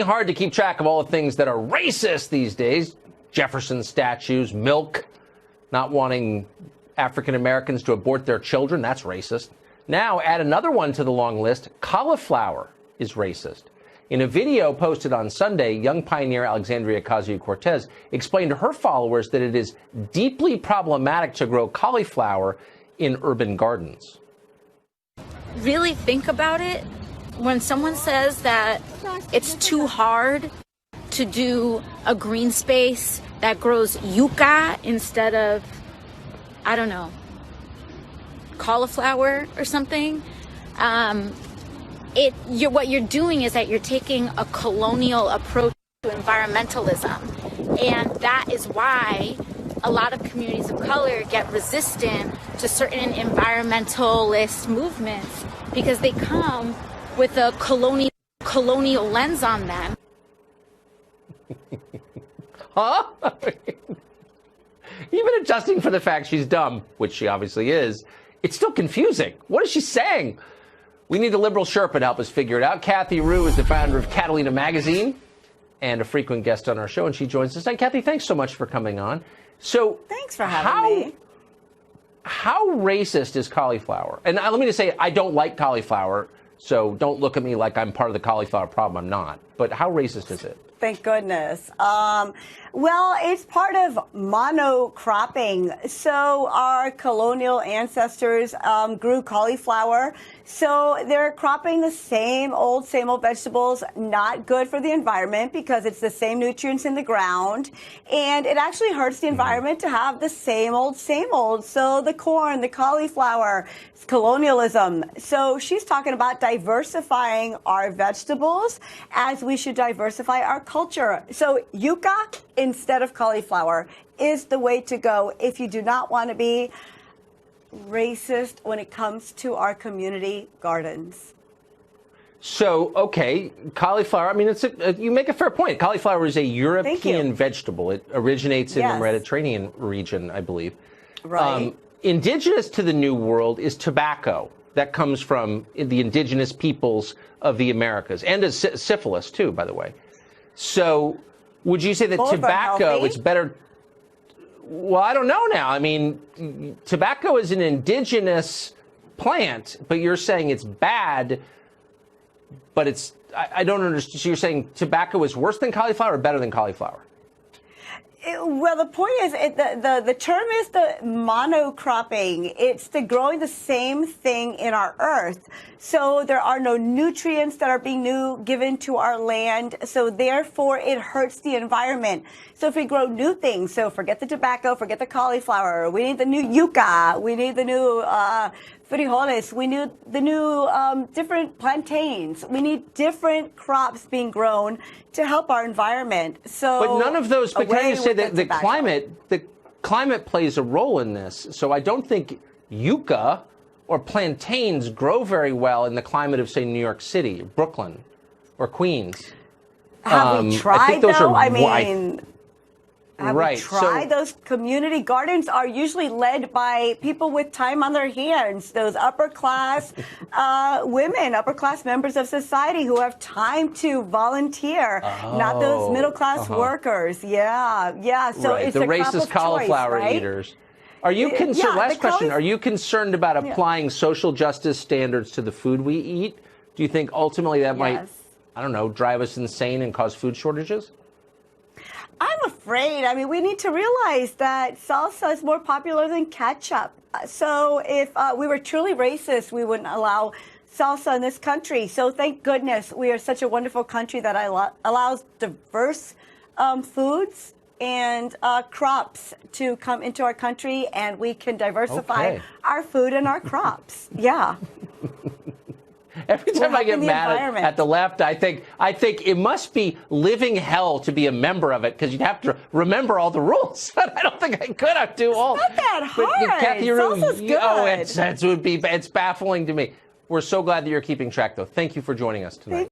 Hard to keep track of all the things that are racist these days. Jefferson statues, milk, not wanting African Americans to abort their children. That's racist. Now add another one to the long list. Cauliflower is racist. In a video posted on Sunday, young pioneer Alexandria Ocasio-Cortez explained to her followers that it is deeply problematic to grow cauliflower in urban gardens. Really think about it. When someone says that it's too hard to do a green space that grows yucca instead of, I don't know, cauliflower or something, what you're doing is that you're taking a colonial approach to environmentalism. And that is why a lot of communities of color get resistant to certain environmentalist movements, because they come with a colonial lens on them. Huh? Even adjusting for the fact she's dumb, which she obviously is, it's still confusing. What is she saying? We need a liberal Sherpa to help us figure it out. Kathy Rue is the founder of Catalina Magazine and a frequent guest on our show, and she joins us tonight. Kathy, thanks so much for coming on. So, thanks for having me. How racist is cauliflower? And let me just say, I don't like cauliflower, so don't look at me like I'm part of the cauliflower problem. I'm not. But how racist is it? Thank goodness. Well, it's part of monocropping. So our colonial ancestors grew cauliflower. So they're cropping the same old vegetables, not good for the environment because it's the same nutrients in the ground. And it actually hurts the environment to have the same old. So the corn, the cauliflower, it's colonialism. So she's talking about diversifying our vegetables as we should diversify our culture. So yucca instead of cauliflower is the way to go if you do not want to be racist when it comes to our community gardens. So, okay, cauliflower, I mean, you make a fair point. Cauliflower is a European vegetable. It originates in the Mediterranean region, I believe. Right. Indigenous to the New World is tobacco. That comes from the indigenous peoples of the Americas, and syphilis, too, by the way. So would you say that tobacco, it's better? Well, I don't know now. I mean, tobacco is an indigenous plant, but you're saying it's bad, but it's, I don't understand. So you're saying tobacco is worse than cauliflower or better than cauliflower? Well, the point is, the term is the monocropping. It's the growing the same thing in our earth. So there are no nutrients that are being given to our land. So therefore, it hurts the environment. So if we grow new things, so forget the tobacco, forget the cauliflower. We need the new yucca. We need the new frijoles. We need the new different plantains. We need different crops being grown to help our environment. So, but none of those. But can you say that the climate plays a role in this? So I don't think yucca or plantains grow very well in the climate of, say, New York City, Brooklyn, or Queens. Have we tried, I think those though? Are, I mean, have right. we tried? Those community gardens are usually led by people with time on their hands, those upper class women, upper class members of society who have time to volunteer, not those middle class workers. Yeah. So it's the a racist cauliflower choice, right? eaters. Are you concerned? Last question. Are you concerned about applying social justice standards to the food we eat? Do you think ultimately that might, I don't know, drive us insane and cause food shortages? I'm afraid. I mean, we need to realize that salsa is more popular than ketchup. So if we were truly racist, we wouldn't allow salsa in this country. So thank goodness we are such a wonderful country that allows diverse foods and crops to come into our country, and we can diversify our food and our crops. Yeah. Every time I get mad at the left, I think it must be living hell to be a member of it, because you'd have to remember all the rules. I don't think I could do all. It's not that hard. But, Kathy Rue, Salsa's good. It's baffling to me. We're so glad that you're keeping track, though. Thank you for joining us tonight.